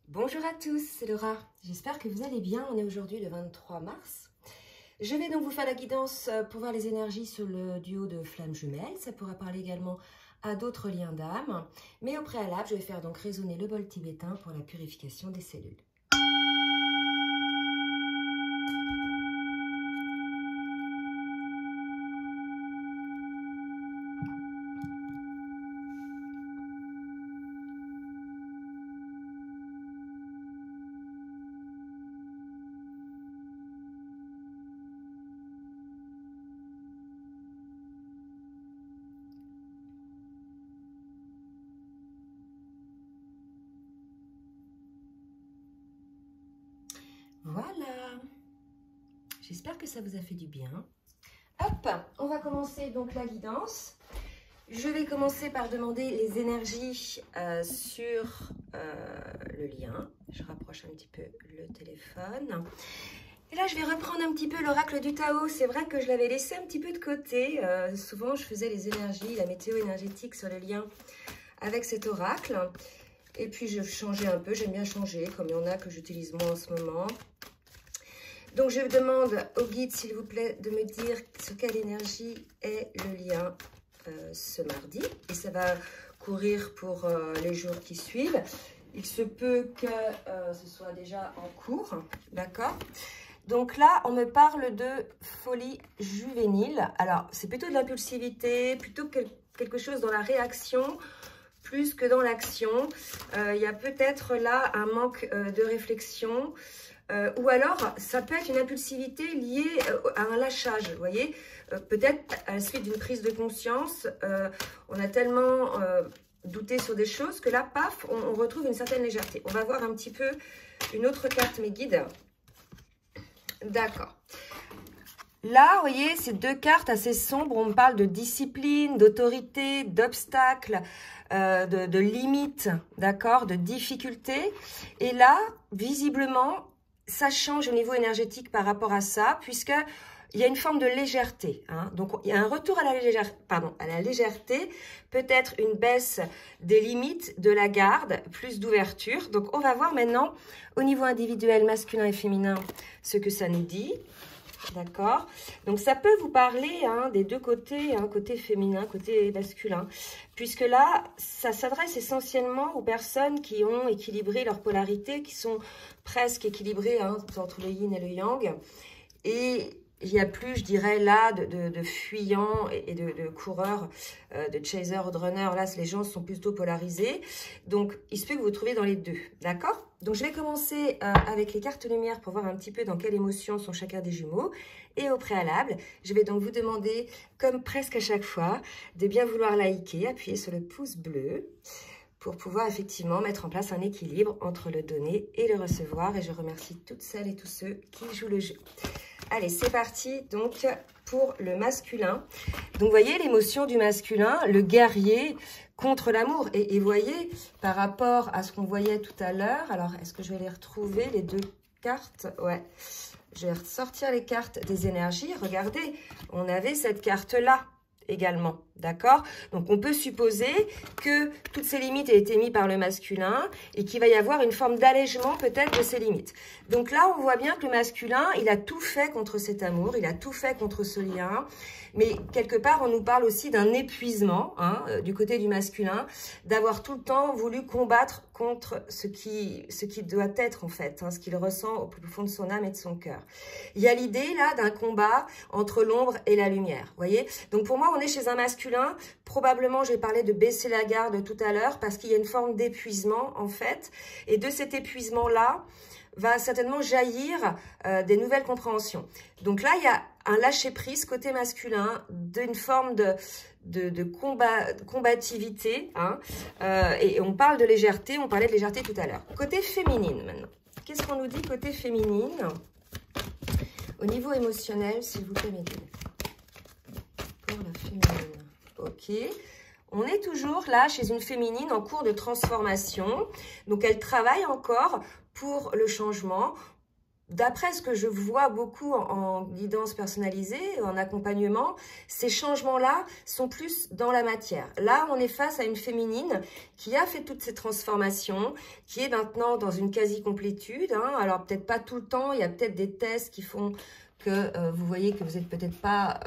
Bonjour à tous, c'est Laura. J'espère que vous allez bien. On est aujourd'hui le 23 mars. Je vais donc vous faire la guidance pour voir les énergies sur le duo de flammes jumelles. Ça pourra parler également à d'autres liens d'âme. Mais au préalable, je vais faire donc résonner le bol tibétain pour la purification des cellules. Voilà, j'espère que ça vous a fait du bien. Hop, on va commencer donc la guidance. Je vais commencer par demander les énergies sur le lien. Je rapproche un petit peu le téléphone. Et là, je vais reprendre un petit peu l'oracle du Tao. C'est vrai que je l'avais laissé un petit peu de côté. Souvent, je faisais les énergies, la météo énergétique sur le lien avec cet oracle. Et puis, je changeais un peu. J'aime bien changer, comme il y en a que j'utilise moins en ce moment. Donc, je demande au guide, s'il vous plaît, de me dire sur quelle énergie est le lien ce mardi. Et ça va courir pour les jours qui suivent. Il se peut que ce soit déjà en cours, d'accord? Donc là, on me parle de folie juvénile. Alors, c'est plutôt de l'impulsivité, plutôt quelque chose dans la réaction, plus que dans l'action. Il y a peut-être là un manque de réflexion. Ou alors, ça peut être une impulsivité liée à un lâchage, vous voyez. Peut-être à la suite d'une prise de conscience, on a tellement douté sur des choses que là, paf, on retrouve une certaine légèreté. On va voir un petit peu une autre carte, mes guides. D'accord. Là, vous voyez, ces deux cartes assez sombres, on me parle de discipline, d'autorité, d'obstacles, de limites, d'accord, de difficultés. Et là, visiblement, ça change au niveau énergétique par rapport à ça, puisque il y a une forme de légèreté. Hein. Donc, il y a un retour à la légèreté, peut-être une baisse des limites, de la garde, plus d'ouverture. Donc, on va voir maintenant, au niveau individuel, masculin et féminin, ce que ça nous dit. D'accord? Donc, ça peut vous parler des deux côtés, côté féminin, côté masculin. Puisque là, ça s'adresse essentiellement aux personnes qui ont équilibré leur polarité, qui sont presque équilibrées entre le yin et le yang. Et il n'y a plus, je dirais, là, de fuyants et de coureurs, de chasers ou de runners. Là, les gens sont plutôt polarisés. Donc, il se peut que vous vous trouviez dans les deux. D'accord? Donc, je vais commencer avec les cartes lumière pour voir un petit peu dans quelle émotion sont chacun des jumeaux. Et au préalable, je vais donc vous demander, comme presque à chaque fois, de bien vouloir liker, appuyer sur le pouce bleu pour pouvoir effectivement mettre en place un équilibre entre le donner et le recevoir. Et je remercie toutes celles et tous ceux qui jouent le jeu. Allez, c'est parti donc pour le masculin. Donc, vous voyez l'émotion du masculin, le guerrier contre l'amour. Et vous voyez, par rapport à ce qu'on voyait tout à l'heure, alors est-ce que je vais les retrouver, les deux cartes? Ouais, je vais ressortir les cartes des énergies. Regardez, on avait cette carte-là également, d'accord? Donc, on peut supposer que toutes ces limites aient été mises par le masculin et qu'il va y avoir une forme d'allègement peut-être de ces limites. Donc là, on voit bien que le masculin, il a tout fait contre cet amour, il a tout fait contre ce lien, mais quelque part, on nous parle aussi d'un épuisement du côté du masculin, d'avoir tout le temps voulu combattre contre ce qui doit être en fait, ce qu'il ressent au plus profond de son âme et de son cœur. Il y a l'idée là d'un combat entre l'ombre et la lumière, vous voyez? Donc pour moi, on est chez un masculin, probablement j'ai parlé de baisser la garde tout à l'heure parce qu'il y a une forme d'épuisement en fait, et de cet épuisement-là, va certainement jaillir des nouvelles compréhensions. Donc là, il y a un lâcher-prise côté masculin, d'une forme de combativité. Et on parle de légèreté, on parlait de légèreté tout à l'heure. Côté féminine maintenant. Qu'est-ce qu'on nous dit côté féminine? Au niveau émotionnel, s'il vous plaît, mes guides. Pour la féminine. Ok. On est toujours là chez une féminine en cours de transformation. Donc, elle travaille encore pour le changement, d'après ce que je vois beaucoup en guidance personnalisée, en accompagnement, ces changements-là sont plus dans la matière. Là, on est face à une féminine qui a fait toutes ces transformations, qui est maintenant dans une quasi-complétude. Hein. Alors, peut-être pas tout le temps, il y a peut-être des tests qui font que vous voyez que vous n'êtes peut-être pas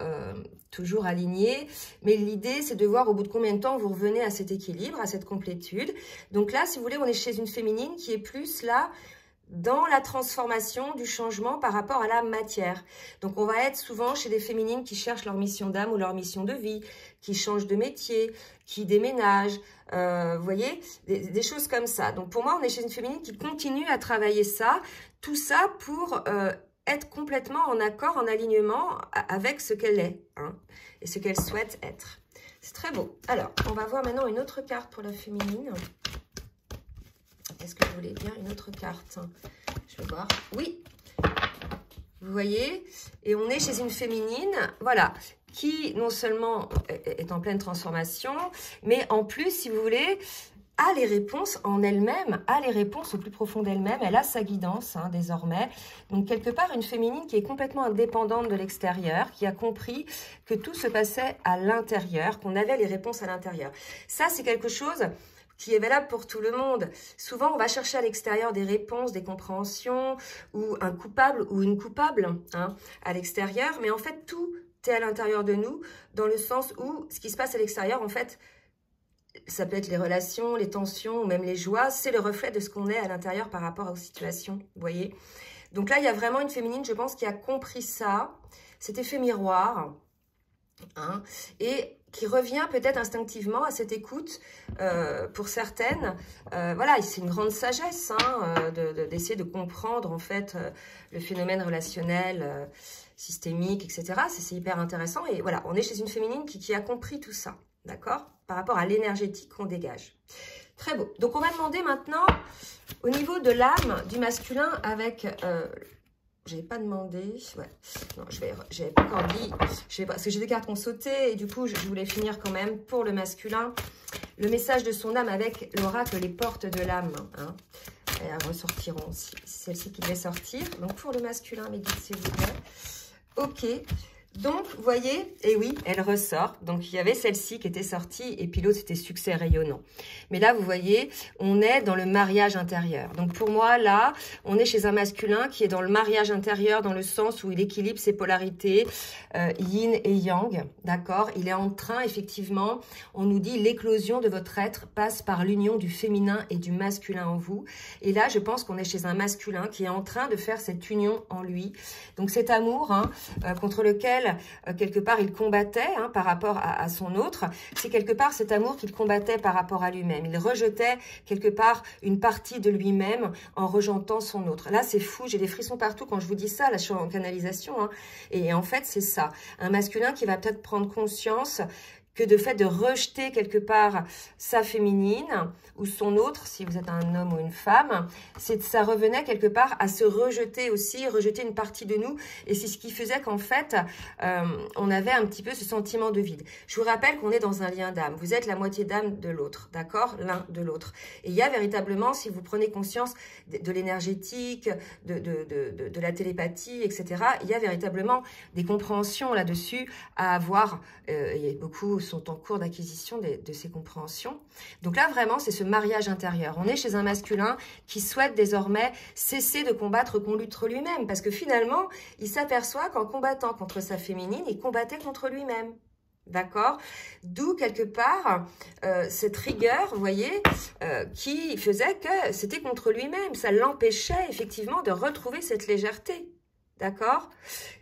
toujours aligné. Mais l'idée, c'est de voir au bout de combien de temps vous revenez à cet équilibre, à cette complétude. Donc là, si vous voulez, on est chez une féminine qui est plus là dans la transformation du changement par rapport à la matière. Donc, on va être souvent chez des féminines qui cherchent leur mission d'âme ou leur mission de vie, qui changent de métier, qui déménagent, vous voyez, des choses comme ça. Donc, pour moi, on est chez une féminine qui continue à travailler ça, tout ça pour être complètement en accord, en alignement avec ce qu'elle est, hein, et ce qu'elle souhaite être. C'est très beau. Alors, on va voir maintenant une autre carte pour la féminine. Est-ce que vous voulez bien une autre carte? Je vais voir. Oui. Vous voyez? Et on est chez une féminine, voilà, qui non seulement est en pleine transformation, mais en plus, si vous voulez, a les réponses en elle-même, a les réponses au plus profond d'elle-même. Elle a sa guidance, hein, désormais. Donc, quelque part, une féminine qui est complètement indépendante de l'extérieur, qui a compris que tout se passait à l'intérieur, qu'on avait les réponses à l'intérieur. Ça, c'est quelque chose qui est valable pour tout le monde. Souvent, on va chercher à l'extérieur des réponses, des compréhensions, ou un coupable ou une coupable, hein, à l'extérieur. Mais en fait, tout est à l'intérieur de nous, dans le sens où ce qui se passe à l'extérieur, en fait, ça peut être les relations, les tensions, ou même les joies. C'est le reflet de ce qu'on est à l'intérieur par rapport aux situations, vous voyez. Donc là, il y a vraiment une féminine, je pense, qui a compris ça, cet effet miroir, hein, et qui revient peut-être instinctivement à cette écoute pour certaines. Voilà, c'est une grande sagesse, hein, d'essayer de comprendre en fait le phénomène relationnel, systémique, etc. C'est hyper intéressant. Et voilà, on est chez une féminine qui a compris tout ça, d'accord, par rapport à l'énergétique qu'on dégage. Très beau. Donc, on va demander maintenant, au niveau de l'âme du masculin avec... J'avais pas demandé, ouais, non, j'avais pas encore dit, parce que j'ai des cartes qui ont sauté, et du coup, je voulais finir quand même pour le masculin, le message de son âme avec l'oracle, les portes de l'âme, hein. Elles ressortiront, celle-ci qui devait sortir, donc pour le masculin, mes guides, s'il vous plaît. Ok. Donc, vous voyez, et oui, elle ressort. Donc, il y avait celle-ci qui était sortie et puis l'autre, c'était succès rayonnant. Mais là, vous voyez, on est dans le mariage intérieur. Donc, pour moi, là, on est chez un masculin qui est dans le mariage intérieur dans le sens où il équilibre ses polarités, yin et yang, d'accord? Il est en train, effectivement, on nous dit l'éclosion de votre être passe par l'union du féminin et du masculin en vous. Et là, je pense qu'on est chez un masculin qui est en train de faire cette union en lui. Donc, cet amour, hein, contre lequel quelque part il combattait, hein, par rapport à son autre, c'est quelque part cet amour qu'il combattait par rapport à lui-même. Il rejetait quelque part une partie de lui-même en rejetant son autre. Là, c'est fou, j'ai des frissons partout quand je vous dis ça, là je suis en canalisation, hein, et en fait c'est ça, un masculin qui va peut-être prendre conscience que de fait de rejeter quelque part sa féminine ou son autre, si vous êtes un homme ou une femme, ça revenait quelque part à se rejeter aussi, rejeter une partie de nous. Et c'est ce qui faisait qu'en fait, on avait un petit peu ce sentiment de vide. Je vous rappelle qu'on est dans un lien d'âme. Vous êtes la moitié d'âme de l'autre, d'accord? L'un de l'autre. Et il y a véritablement, si vous prenez conscience de l'énergétique, de la télépathie, etc., il y a véritablement des compréhensions là-dessus à avoir. Et beaucoup sont en cours d'acquisition de ces compréhensions. Donc là, vraiment, c'est ce mariage intérieur. On est chez un masculin qui souhaite désormais cesser de combattre contre lui-même, parce que finalement, il s'aperçoit qu'en combattant contre sa féminine, il combattait contre lui-même. D'accord? D'où, quelque part, cette rigueur, vous voyez, qui faisait que c'était contre lui-même. Ça l'empêchait, effectivement, de retrouver cette légèreté. D'accord?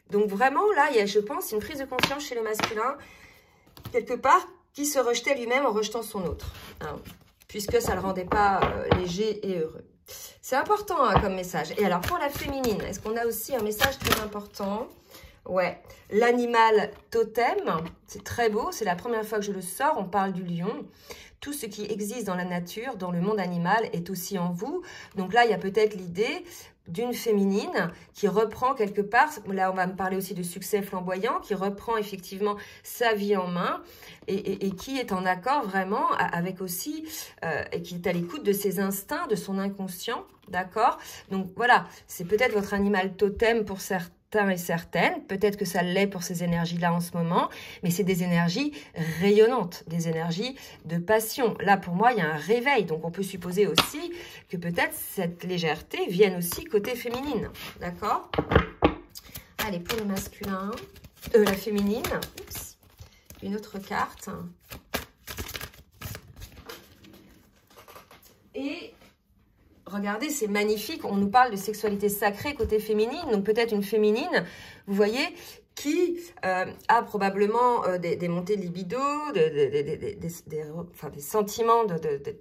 Donc, vraiment, là, il y a, je pense, une prise de conscience chez le masculin, quelque part, qui se rejetait lui-même en rejetant son autre, hein, puisque ça ne le rendait pas léger et heureux. C'est important, hein, comme message. Et alors, pour la féminine, est-ce qu'on a aussi un message très important? Ouais, l'animal totem, c'est très beau, c'est la première fois que je le sors, on parle du lion. Tout ce qui existe dans la nature, dans le monde animal, est aussi en vous. Donc là, il y a peut-être l'idée d'une féminine qui reprend quelque part, là on va me parler aussi de succès flamboyant, qui reprend effectivement sa vie en main et qui est en accord vraiment avec aussi, et qui est à l'écoute de ses instincts, de son inconscient, d'accord? Donc voilà, c'est peut-être votre animal totem pour certains et certaines, peut-être que ça l'est pour ces énergies-là en ce moment, mais c'est des énergies rayonnantes, des énergies de passion. Là, pour moi, il y a un réveil, donc on peut supposer aussi que peut-être cette légèreté vienne aussi côté féminine, d'accord? Allez, pour le masculin, la féminine, oups, une autre carte. Et regardez, c'est magnifique. On nous parle de sexualité sacrée côté féminine. Donc, peut-être une féminine, vous voyez, qui a probablement des montées de libido, des sentiments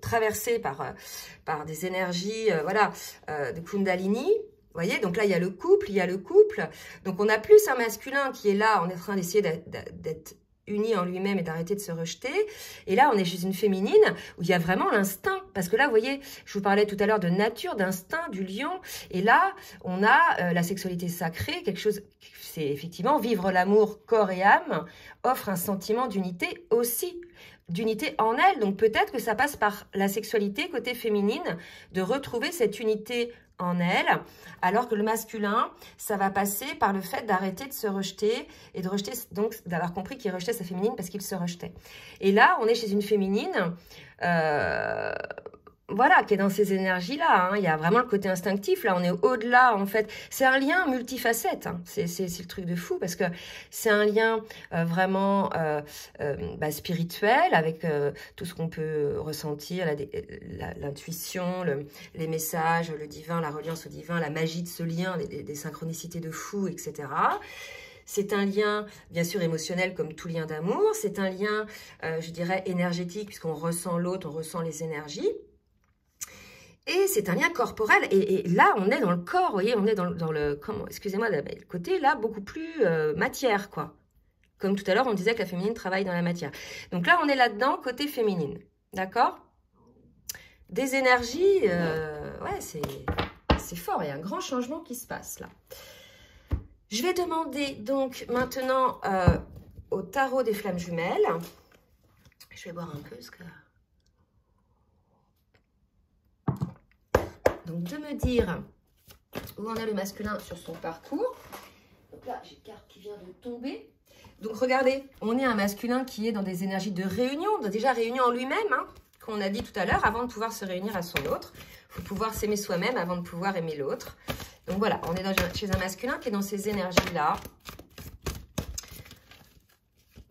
traversés par des énergies voilà, de Kundalini. Vous voyez, donc là, il y a le couple. Donc, on a plus un masculin qui est là, on est en train d'essayer d'être uni en lui-même et d'arrêter de se rejeter. Et là, on est chez une féminine où il y a vraiment l'instinct. Parce que là, vous voyez, je vous parlais tout à l'heure de nature, d'instinct, du lion. Et là, on a la sexualité sacrée, quelque chose, c'est effectivement vivre l'amour corps et âme, offre un sentiment d'unité aussi, d'unité en elle. Donc peut-être que ça passe par la sexualité côté féminine, de retrouver cette unité en elle, alors que le masculin, ça va passer par le fait d'arrêter de se rejeter et de rejeter, donc d'avoir compris qu'il rejetait sa féminine parce qu'il se rejetait. Et là, on est chez une féminine, voilà, qui est dans ces énergies-là. Hein. Il y a vraiment le côté instinctif. Là, on est au-delà, en fait. C'est un lien multifacette. Hein. C'est le truc de fou parce que c'est un lien vraiment spirituel avec tout ce qu'on peut ressentir, l'intuition, les messages, le divin, la reliance au divin, la magie de ce lien, des synchronicités de fou, etc. C'est un lien, bien sûr, émotionnel comme tout lien d'amour. C'est un lien, je dirais, énergétique puisqu'on ressent l'autre, on ressent les énergies. Et c'est un lien corporel. Et là, on est dans le corps, vous voyez, on est dans le, excusez-moi, le côté là, beaucoup plus matière, quoi. Comme tout à l'heure, on disait que la féminine travaille dans la matière. Donc là, on est là-dedans, côté féminine. D'accord? Des énergies, ouais, c'est fort. Il y a un grand changement qui se passe là. Je vais demander donc maintenant au tarot des flammes jumelles. Je vais boire un peu parce que... Donc, de me dire où en est le masculin sur son parcours. Donc là, j'ai une carte qui vient de tomber. Donc, regardez, on est un masculin qui est dans des énergies de réunion, déjà réunion en lui-même, hein, qu'on a dit tout à l'heure, avant de pouvoir se réunir à son autre. Il faut pouvoir s'aimer soi-même avant de pouvoir aimer l'autre. Donc, voilà, on est chez un masculin qui est dans ces énergies-là.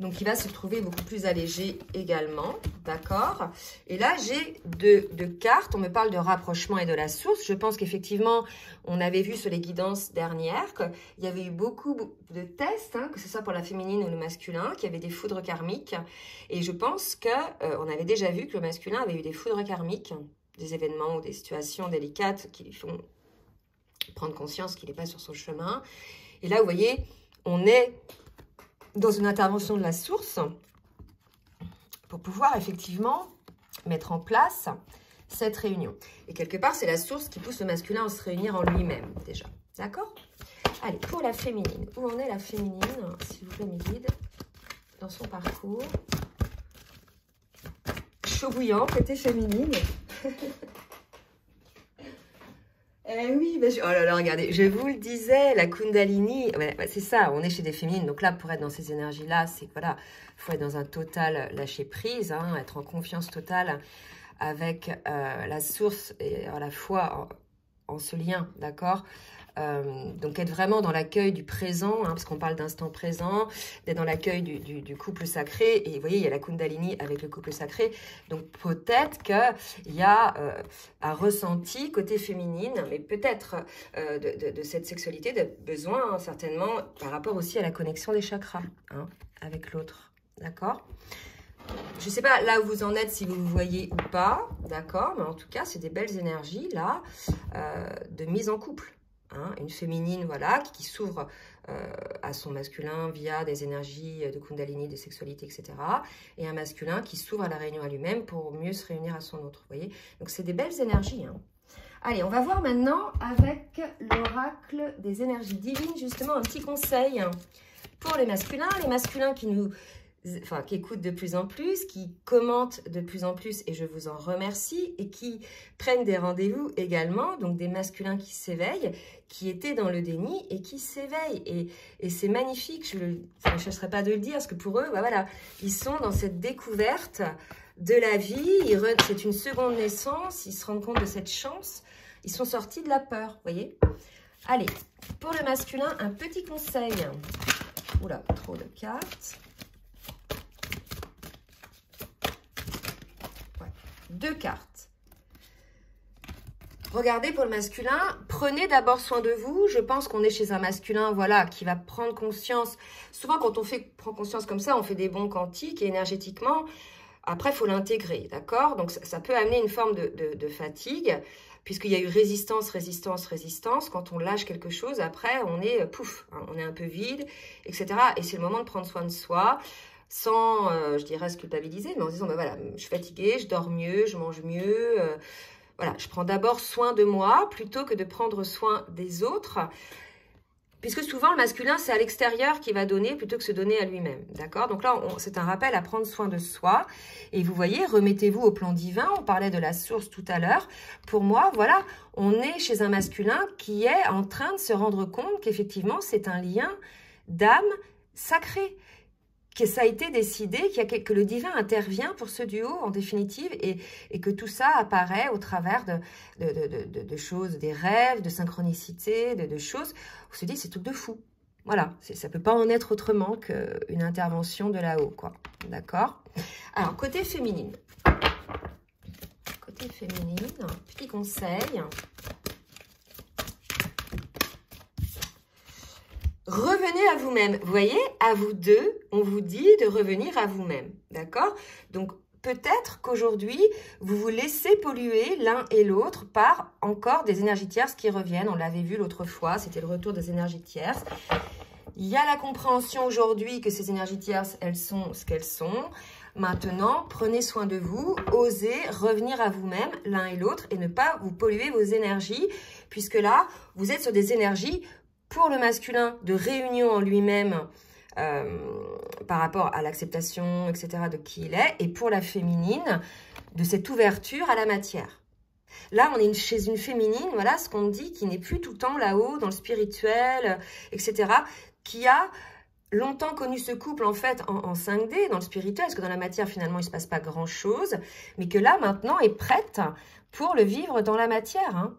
Donc, il va se trouver beaucoup plus allégé également, d'accord? Et là, j'ai deux cartes. On me parle de rapprochement et de la source. Je pense qu'effectivement, on avait vu sur les guidances dernières qu'il y avait eu beaucoup de tests, hein, que ce soit pour la féminine ou le masculin, qu'il y avait des foudres karmiques. Et je pense qu'on avait déjà vu que le masculin avait eu des foudres karmiques, des événements ou des situations délicates qui lui font prendre conscience qu'il n'est pas sur son chemin. Et là, vous voyez, on est dans une intervention de la source pour pouvoir effectivement mettre en place cette réunion. Et quelque part, c'est la source qui pousse le masculin à se réunir en lui-même déjà. D'accord? Allez, pour la féminine. Où en est la féminine, s'il vous plaît, mes guides, dans son parcours? Chaud bouillant, côté féminine. Eh oui, bah oh là là, regardez, je vous le disais, la Kundalini, ouais, c'est ça, on est chez des féminines. Donc là, pour être dans ces énergies-là, c'est que voilà, il faut être dans un total lâcher-prise, hein, être en confiance totale avec la source et à la fois en ce lien, d'accord? Donc être vraiment dans l'accueil du présent, hein, parce qu'on parle d'instant présent, d'être dans l'accueil du couple sacré. Et vous voyez, il y a la Kundalini avec le couple sacré. Donc peut-être qu'il y a un ressenti côté féminine, mais peut-être de cette sexualité, de besoin, hein, certainement, par rapport aussi à la connexion des chakras, hein, avec l'autre. D'accord? Je ne sais pas là où vous en êtes, si vous vous voyez ou pas, d'accord? Mais en tout cas, c'est des belles énergies, là, de mise en couple. Hein, une féminine, voilà, qui s'ouvre à son masculin via des énergies de Kundalini, de sexualité, etc. Et un masculin qui s'ouvre à la réunion à lui-même pour mieux se réunir à son autre, vous voyez. Donc, c'est des belles énergies. Hein. Allez, on va voir maintenant avec l'oracle des énergies divines, justement, un petit conseil pour les masculins qui nous... Enfin, qui écoutent de plus en plus, qui commentent de plus en plus, et je vous en remercie, et qui prennent des rendez-vous également, donc des masculins qui s'éveillent, qui étaient dans le déni et qui s'éveillent. Et c'est magnifique, je ne chercherai pas de le dire, parce que pour eux, bah voilà, ils sont dans cette découverte de la vie, c'est une seconde naissance, ils se rendent compte de cette chance, ils sont sortis de la peur, vous voyez. Allez, pour le masculin, un petit conseil. Oula, trop de cartes. 2 cartes. Regardez pour le masculin, prenez d'abord soin de vous. Je pense qu'on est chez un masculin, voilà, qui va prendre conscience. Souvent, quand on prend conscience comme ça, on fait des bons quantiques et énergétiquement, après, il faut l'intégrer, d'accord? Donc, ça peut amener une forme de fatigue, puisqu'il y a eu résistance, résistance, résistance. Quand on lâche quelque chose, après, on est pouf, hein, on est un peu vide, etc. Et c'est le moment de prendre soin de soi, sans, je dirais, se culpabiliser, mais en se disant, ben voilà, je suis fatiguée, je dors mieux, je mange mieux, voilà, je prends d'abord soin de moi, plutôt que de prendre soin des autres, puisque souvent, le masculin, c'est à l'extérieur qui va donner, plutôt que se donner à lui-même, d'accord? Donc là, c'est un rappel à prendre soin de soi, et vous voyez, remettez-vous au plan divin, on parlait de la source tout à l'heure, pour moi, voilà, on est chez un masculin qui est en train de se rendre compte qu'effectivement, c'est un lien d'âme sacré, que ça a été décidé, que le divin intervient pour ce duo en définitive et que tout ça apparaît au travers de choses, des rêves, de synchronicité, de choses. On se dit, c'est tout de fou. Voilà, ça ne peut pas en être autrement qu'une intervention de là-haut, quoi. D'accord? Alors, côté féminine. Côté féminine, petit conseil. Revenez à vous-même. Vous voyez, à vous deux, on vous dit de revenir à vous-même. D'accord? Donc, peut-être qu'aujourd'hui, vous vous laissez polluer l'un et l'autre par encore des énergies tierces qui reviennent. On l'avait vu l'autre fois, c'était le retour des énergies tierces. Il y a la compréhension aujourd'hui que ces énergies tierces, elles sont ce qu'elles sont. Maintenant, prenez soin de vous, osez revenir à vous-même l'un et l'autre et ne pas vous polluer vos énergies, puisque là, vous êtes sur des énergies pour le masculin de réunion en lui-même par rapport à l'acceptation, etc., de qui il est, et pour la féminine, de cette ouverture à la matière. Là, on est chez une féminine, voilà ce qu'on dit, qui n'est plus tout le temps là-haut, dans le spirituel, etc., qui a longtemps connu ce couple, en fait, en 5D, dans le spirituel, parce que dans la matière, finalement, il ne se passe pas grand-chose, mais que là, maintenant, est prête pour le vivre dans la matière, hein.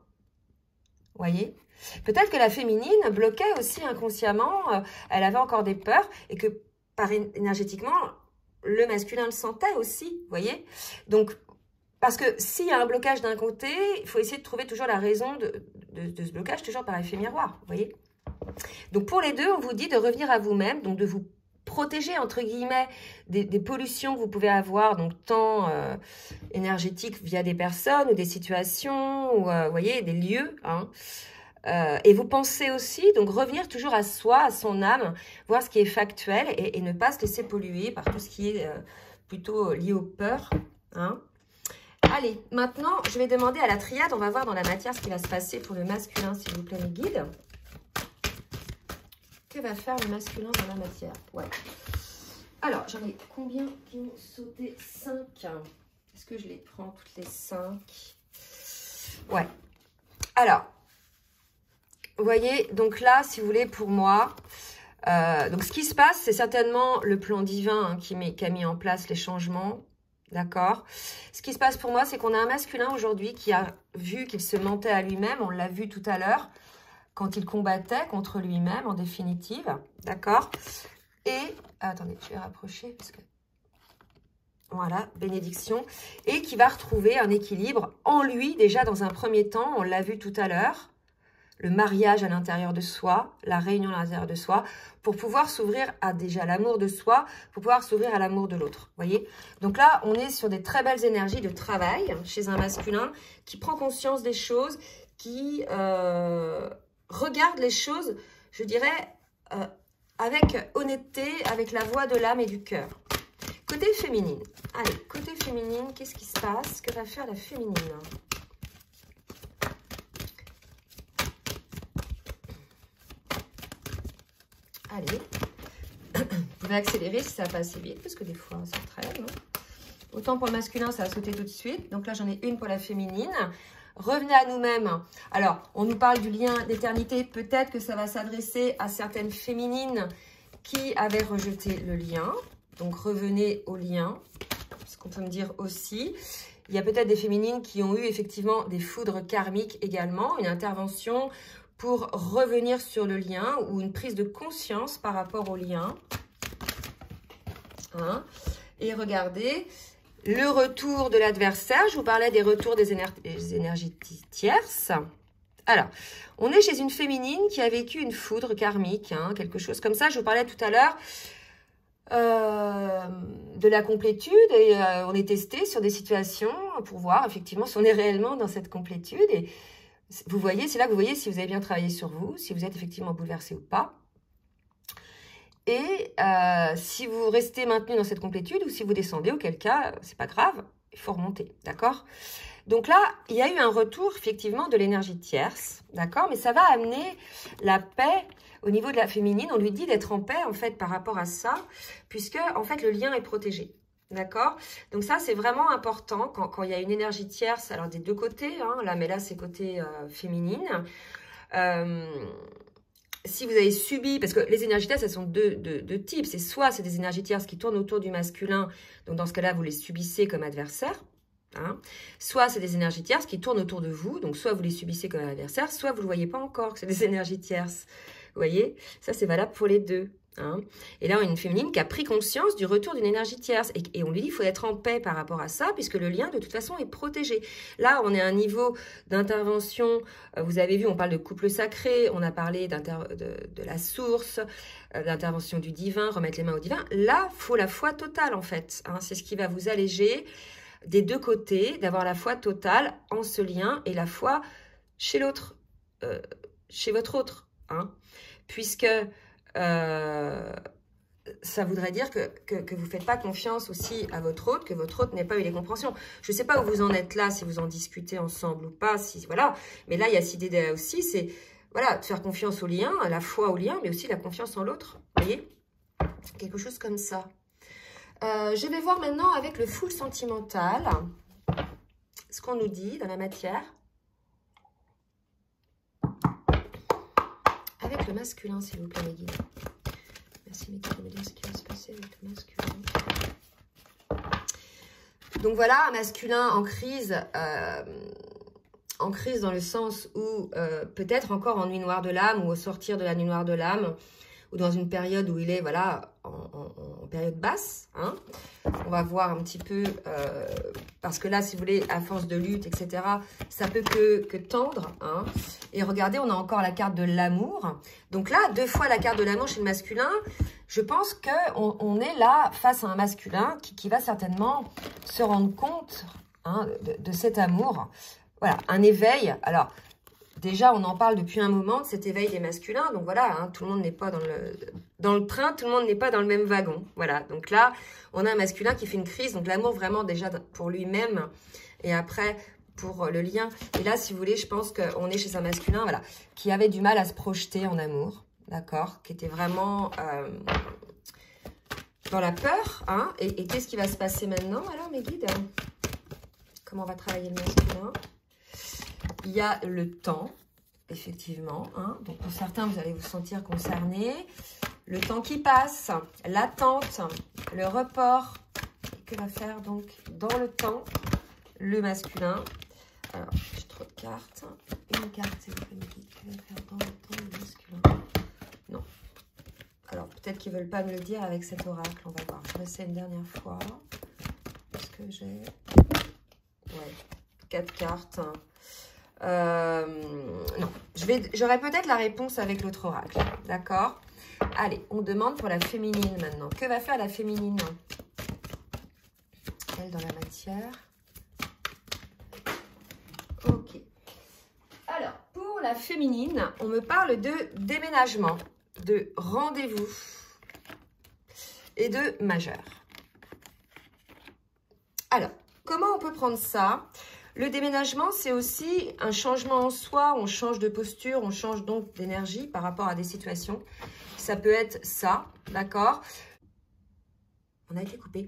Vous voyez? Peut-être que la féminine bloquait aussi inconsciemment, elle avait encore des peurs, et que énergétiquement, le masculin le sentait aussi, vous voyez? Donc, parce que s'il y a un blocage d'un côté, il faut essayer de trouver toujours la raison de ce blocage, toujours par effet miroir, vous voyez? Donc, pour les deux, on vous dit de revenir à vous-même, donc de vous protéger, entre guillemets, des pollutions que vous pouvez avoir, donc tant énergétiques via des personnes ou des situations, ou, vous voyez, des lieux, hein. Et vous pensez aussi, donc revenir toujours à soi, à son âme, voir ce qui est factuel et ne pas se laisser polluer par tout ce qui est plutôt lié aux peurs, hein. Allez, maintenant, je vais demander à la triade, on va voir dans la matière ce qui va se passer pour le masculin, s'il vous plaît, mes guides. Que va faire le masculin dans la matière? Ouais. Alors, j'en ai combien qui ont sauté? 5. Est-ce que je les prends toutes les 5? Ouais. Alors, vous voyez, donc là, si vous voulez, pour moi, donc ce qui se passe, c'est certainement le plan divin, hein, qui a mis en place les changements, d'accord? Ce qui se passe pour moi, c'est qu'on a un masculin aujourd'hui qui a vu qu'il se mentait à lui-même, on l'a vu tout à l'heure, quand il combattait contre lui-même, en définitive, d'accord? Et, attendez, je vais rapprocher, parce que, voilà, bénédiction, et qui va retrouver un équilibre en lui, déjà dans un premier temps, on l'a vu tout à l'heure, le mariage à l'intérieur de soi, la réunion à l'intérieur de soi, pour pouvoir s'ouvrir à déjà l'amour de soi, pour pouvoir s'ouvrir à l'amour de l'autre, voyez? Donc là, on est sur des très belles énergies de travail chez un masculin qui prend conscience des choses, qui regarde les choses, je dirais, avec honnêteté, avec la voix de l'âme et du cœur. Côté féminine. Allez, côté féminine, qu'est-ce qui se passe? Que va faire la féminine? Allez. Vous pouvez accélérer si ça va pas assez vite, parce que des fois, ça traîne. Autant pour le masculin, ça va sauter tout de suite. Donc là, j'en ai une pour la féminine. Revenez à nous-mêmes. Alors, on nous parle du lien d'éternité. Peut-être que ça va s'adresser à certaines féminines qui avaient rejeté le lien. Donc, revenez au lien. Ce qu'on peut me dire aussi. Il y a peut-être des féminines qui ont eu effectivement des foudres karmiques également. Une intervention pour revenir sur le lien ou une prise de conscience par rapport au lien. Hein? Et regardez, le retour de l'adversaire. Je vous parlais des retours des énergies tierces. Alors, on est chez une féminine qui a vécu une foudre karmique, hein, quelque chose comme ça. Je vous parlais tout à l'heure de la complétude et on est testé sur des situations pour voir effectivement si on est réellement dans cette complétude. Et vous voyez, c'est là que vous voyez si vous avez bien travaillé sur vous, si vous êtes effectivement bouleversé ou pas. Et si vous restez maintenu dans cette complétude ou si vous descendez, auquel cas, c'est pas grave, il faut remonter, d'accord? Donc là, il y a eu un retour effectivement de l'énergie tierce, d'accord? Mais ça va amener la paix au niveau de la féminine. On lui dit d'être en paix en fait par rapport à ça, puisque en fait le lien est protégé. D'accord? Donc ça, c'est vraiment important quand il y a une énergie tierce, alors des deux côtés, hein, là, mais là, c'est côté féminine. Si vous avez subi, parce que les énergies tierces, elles sont deux types. C'est soit c'est des énergies tierces qui tournent autour du masculin, donc dans ce cas-là, vous les subissez comme adversaire. Hein, soit c'est des énergies tierces qui tournent autour de vous, donc soit vous les subissez comme adversaire, soit vous ne le voyez pas encore que c'est des énergies tierces. Vous voyez? Ça, c'est valable pour les deux. Hein. Et là, on a une féminine qui a pris conscience du retour d'une énergie tierce. Et on lui dit qu'il faut être en paix par rapport à ça, puisque le lien, de toute façon, est protégé. Là, on est à un niveau d'intervention. Vous avez vu, on parle de couple sacré. On a parlé de la source, d'intervention du divin, remettre les mains au divin. Là, il faut la foi totale, en fait. Hein. C'est ce qui va vous alléger des deux côtés, d'avoir la foi totale en ce lien et la foi chez l'autre, chez votre autre. Hein. Puisque ça voudrait dire que vous ne faites pas confiance aussi à votre autre, que votre autre n'ait pas eu les compréhensions. Je ne sais pas où vous en êtes là, si vous en discutez ensemble ou pas, si, voilà. Mais là, il y a cette idée aussi, c'est voilà, de faire confiance au lien, à la foi au lien, mais aussi la confiance en l'autre. Vous voyez? Quelque chose comme ça. Je vais voir maintenant avec le full sentimental, ce qu'on nous dit dans la matière. Avec le masculin, s'il vous plaît, mes guides. Merci, mes guides, de me dire ce qui va se passer avec le masculin. Donc voilà, un masculin en crise dans le sens où peut-être encore en nuit noire de l'âme ou au sortir de la nuit noire de l'âme, ou dans une période où il est, voilà, en période basse. Hein. On va voir un petit peu, parce que là, si vous voulez, à force de lutte, etc., ça peut que tendre. Hein. Et regardez, on a encore la carte de l'amour. Donc là, 2 fois la carte de l'amour chez le masculin. Je pense qu'on est là face à un masculin qui va certainement se rendre compte hein, de cet amour. Voilà, un éveil. Alors, déjà, on en parle depuis un moment de cet éveil des masculins. Donc voilà, hein, tout le monde n'est pas dans le train, tout le monde n'est pas dans le même wagon. Voilà, donc là, on a un masculin qui fait une crise. Donc l'amour vraiment déjà pour lui-même et après pour le lien. Et là, si vous voulez, je pense qu'on est chez un masculin voilà, qui avait du mal à se projeter en amour. D'accord? Qui était vraiment dans la peur. Hein, et qu'est-ce qui va se passer maintenant alors, mes guides? Comment on va travailler le masculin? Il y a le temps, effectivement. Hein. Donc, pour certains, vous allez vous sentir concernés. Le temps qui passe, l'attente, le report. Que va faire donc dans le temps le masculin? Alors, j'ai trop de cartes. Une carte, c'est le qui va faire dans le temps le masculin. Non. Alors, peut-être qu'ils ne veulent pas me le dire avec cet oracle. On va voir. Je vais essayer une dernière fois. Est-ce que j'ai... Ouais, 4 cartes. Non, j'aurai peut-être la réponse avec l'autre oracle, d'accord? Allez, on demande pour la féminine maintenant. Que va faire la féminine? Elle dans la matière. Ok. Alors, pour la féminine, on me parle de déménagement, de rendez-vous et de majeur. Alors, comment on peut prendre ça? Le déménagement, c'est aussi un changement en soi. On change de posture, on change donc d'énergie par rapport à des situations. Ça peut être ça, d'accord? On a été coupé.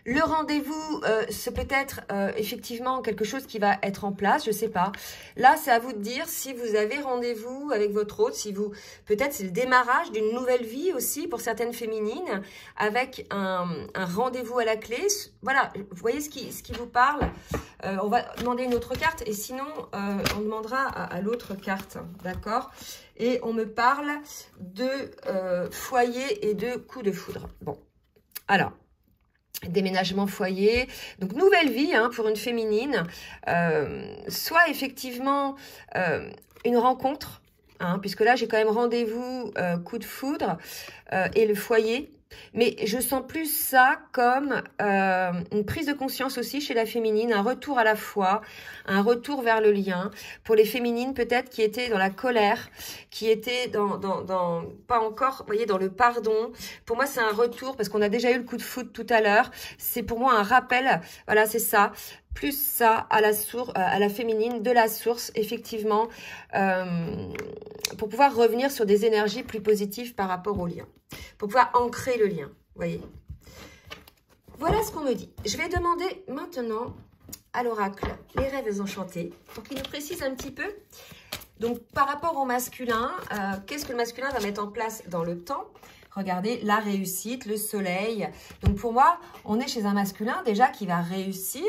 Le rendez-vous, c'est peut-être effectivement quelque chose qui va être en place, je ne sais pas. Là, c'est à vous de dire si vous avez rendez-vous avec votre hôte, si vous, peut-être c'est le démarrage d'une nouvelle vie aussi pour certaines féminines, avec un rendez-vous à la clé. Voilà, vous voyez ce qui vous parle. On va demander une autre carte et sinon, on demandera à l'autre carte, d'accord? Et on me parle de foyer et de coup de foudre. Bon, alors... Déménagement foyer, donc nouvelle vie hein, pour une féminine, soit effectivement une rencontre, hein, puisque là j'ai quand même rendez-vous, coup de foudre et le foyer, mais je sens plus ça comme une prise de conscience aussi chez la féminine, un retour à la foi, un retour vers le lien, pour les féminines peut-être qui étaient dans la colère, qui étaient dans pas encore, vous voyez, dans le pardon. Pour moi c'est un retour, parce qu'on a déjà eu le coup de foudre tout à l'heure, c'est pour moi un rappel, voilà c'est ça, plus ça à la source, à la féminine, de la source, effectivement, pour pouvoir revenir sur des énergies plus positives par rapport au lien, pour pouvoir ancrer le lien, vous voyez. Voilà ce qu'on me dit. Je vais demander maintenant à l'oracle les rêves enchantés, pour qu'il nous précise un petit peu. Donc, par rapport au masculin, qu'est-ce que le masculin va mettre en place dans le temps? Regardez, la réussite, le soleil. Donc, pour moi, on est chez un masculin déjà qui va réussir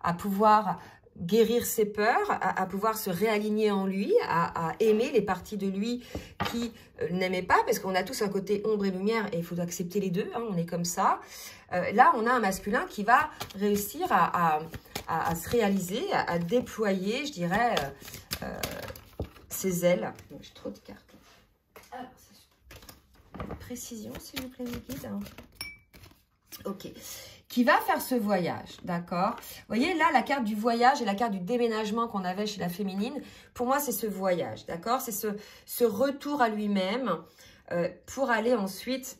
à pouvoir guérir ses peurs, à pouvoir se réaligner en lui, à aimer les parties de lui qui n'aimaient pas, parce qu'on a tous un côté ombre et lumière et il faut accepter les deux, hein, on est comme ça. Là, on a un masculin qui va réussir à se réaliser, à déployer, je dirais, ses ailes. Bon, j'ai trop de cartes. Alors, précision, s'il vous plaît, mes guides. Ok. Qui va faire ce voyage, d'accord? Vous voyez, là, la carte du voyage et la carte du déménagement qu'on avait chez la féminine, pour moi, c'est ce voyage, d'accord? C'est ce retour à lui-même pour aller ensuite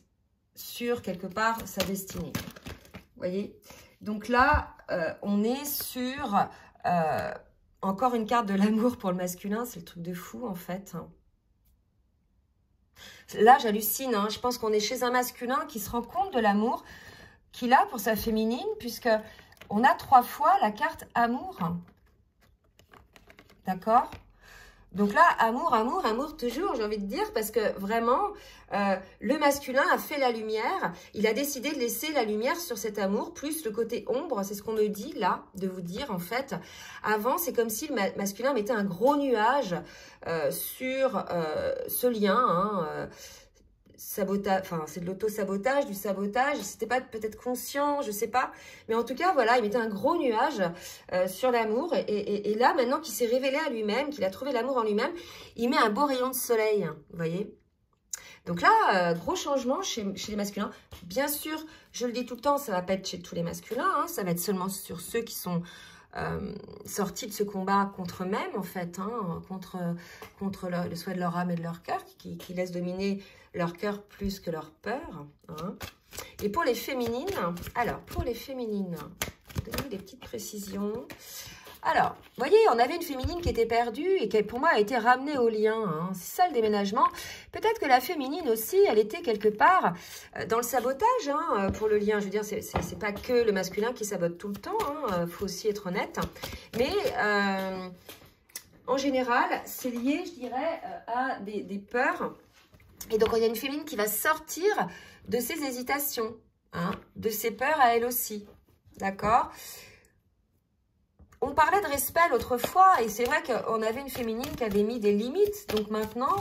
sur, quelque part, sa destinée. Vous voyez? Donc là, on est sur encore une carte de l'amour pour le masculin. C'est le truc de fou, en fait. Là, j'hallucine. Hein. Je pense qu'on est chez un masculin qui se rend compte de l'amour qu'il a pour sa féminine, puisque on a 3 fois la carte amour. D'accord? Donc là, amour, amour, amour toujours, j'ai envie de dire, parce que vraiment, le masculin a fait la lumière. Il a décidé de laisser la lumière sur cet amour, plus le côté ombre. C'est ce qu'on me dit là, de vous dire en fait. Avant, c'est comme si le masculin mettait un gros nuage sur ce lien, hein, sabotage, enfin c'est de l'auto-sabotage, du sabotage, c'était pas peut-être conscient, je sais pas, mais en tout cas voilà, il mettait un gros nuage sur l'amour, et là maintenant qu'il s'est révélé à lui-même, qu'il a trouvé l'amour en lui-même, il met un beau rayon de soleil, vous voyez. Donc là, gros changement chez les masculins. Bien sûr, je le dis tout le temps, ça va pas être chez tous les masculins, hein, ça va être seulement sur ceux qui sont sortis de ce combat contre eux-mêmes, en fait, hein, contre le souhait de leur âme et de leur cœur, qui laissent dominer leur cœur plus que leur peur. Hein. Et pour les féminines, alors, pour les féminines, donnez-nous des petites précisions. Alors, vous voyez, on avait une féminine qui était perdue et qui, pour moi, a été ramenée au lien. Hein. C'est ça, le déménagement. Peut-être que la féminine aussi, elle était quelque part dans le sabotage, hein, pour le lien. Je veux dire, c'est pas que le masculin qui sabote tout le temps. Hein. Faut aussi être honnête. Mais, en général, c'est lié, je dirais, à des peurs. Et donc, il y a une féminine qui va sortir de ses hésitations, hein, de ses peurs à elle aussi. D'accord ? On parlait de respect l'autre fois, et c'est vrai qu'on avait une féminine qui avait mis des limites. Donc maintenant,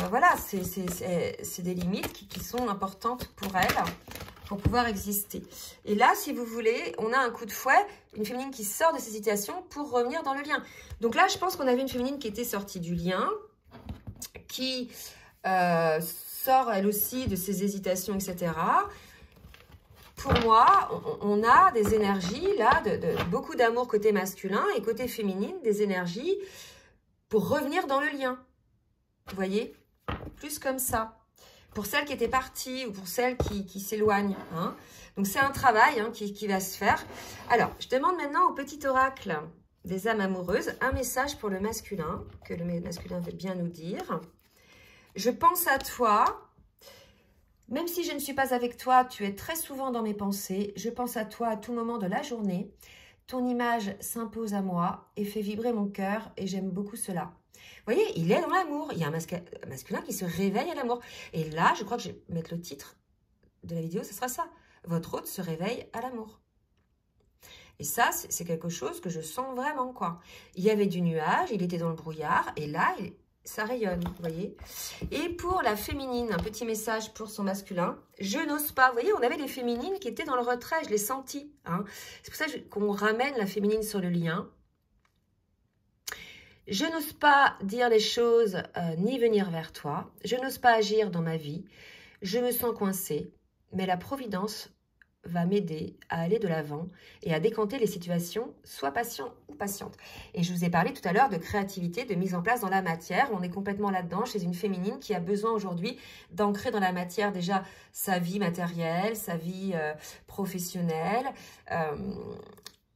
voilà, c'est des limites qui sont importantes pour elle, pour pouvoir exister. Et là, si vous voulez, on a un coup de fouet, une féminine qui sort de ses hésitations pour revenir dans le lien. Donc là, je pense qu'on avait une féminine qui était sortie du lien, qui sort elle aussi de ses hésitations, etc. Pour moi, on a des énergies, là, de beaucoup d'amour côté masculin et côté féminine, des énergies pour revenir dans le lien. Vous voyez? Plus comme ça. pour celles qui étaient parties ou pour celles qui s'éloignent. Hein. Donc, c'est un travail hein, qui va se faire. Alors, je demande maintenant au petit oracle des âmes amoureuses un message pour le masculin, que le masculin veut bien nous dire. Je pense à toi. Même si je ne suis pas avec toi, tu es très souvent dans mes pensées. Je pense à toi à tout moment de la journée. Ton image s'impose à moi et fait vibrer mon cœur et j'aime beaucoup cela. Vous voyez, il est dans l'amour. Il y a un masculin qui se réveille à l'amour. Et là, je crois que je vais mettre le titre de la vidéo, ce sera ça. Votre hôte se réveille à l'amour. Et ça, c'est quelque chose que je sens vraiment, quoi. Il y avait du nuage, il était dans le brouillard, et là, ça rayonne, vous voyez. Et pour la féminine, un petit message pour son masculin. Je n'ose pas. Vous voyez, on avait des féminines qui étaient dans le retrait, je l'ai senti. Hein. C'est pour ça qu'on ramène la féminine sur le lien. Je n'ose pas dire les choses ni venir vers toi. Je n'ose pas agir dans ma vie. Je me sens coincée, mais la providence va m'aider à aller de l'avant et à décanter les situations, sois patient ou patiente. Et je vous ai parlé tout à l'heure de créativité, de mise en place dans la matière. On est complètement là-dedans chez une féminine qui a besoin aujourd'hui d'ancrer dans la matière déjà sa vie matérielle, sa vie professionnelle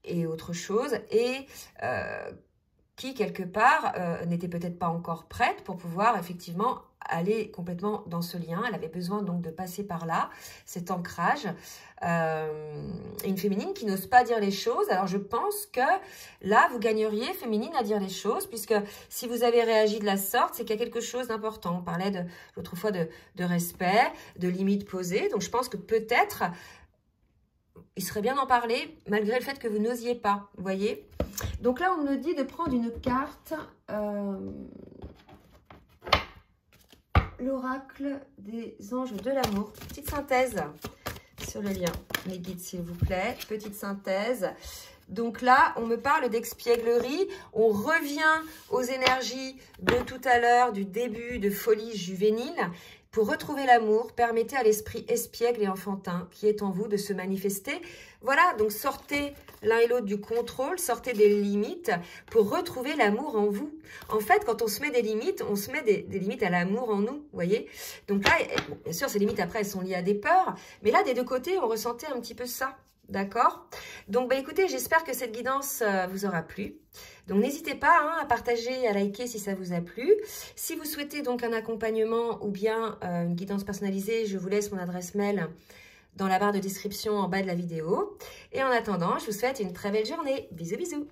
et autre chose. Et qui, quelque part, n'était peut-être pas encore prête pour pouvoir effectivement aller complètement dans ce lien. Elle avait besoin donc de passer par là, cet ancrage. Une féminine qui n'ose pas dire les choses. Alors, je pense que là, vous gagneriez, féminine, à dire les choses, puisque si vous avez réagi de la sorte, c'est qu'il y a quelque chose d'important. On parlait l'autre fois de respect, de limites posées. Donc, je pense que peut-être, il serait bien d'en parler, malgré le fait que vous n'osiez pas, vous voyez. Donc là, on me dit de prendre une carte, l'oracle des anges de l'amour. Petite synthèse sur le lien, mes guides, s'il vous plaît. Petite synthèse. Donc là, on me parle d'expièglerie. On revient aux énergies de tout à l'heure, du début de folie juvénile. Pour retrouver l'amour, permettez à l'esprit espiègle et enfantin qui est en vous de se manifester. Voilà, donc sortez l'un et l'autre du contrôle, sortez des limites pour retrouver l'amour en vous. En fait, quand on se met des limites, on se met des limites à l'amour en nous, vous voyez. Donc là, bon, bien sûr, ces limites, après, elles sont liées à des peurs. Mais là, des deux côtés, on ressentait un petit peu ça. D'accord? Donc, bah, écoutez, j'espère que cette guidance vous aura plu. Donc, n'hésitez pas hein, à partager, à liker si ça vous a plu. Si vous souhaitez donc un accompagnement ou bien une guidance personnalisée, je vous laisse mon adresse mail dans la barre de description en bas de la vidéo. Et en attendant, je vous souhaite une très belle journée. Bisous, bisous!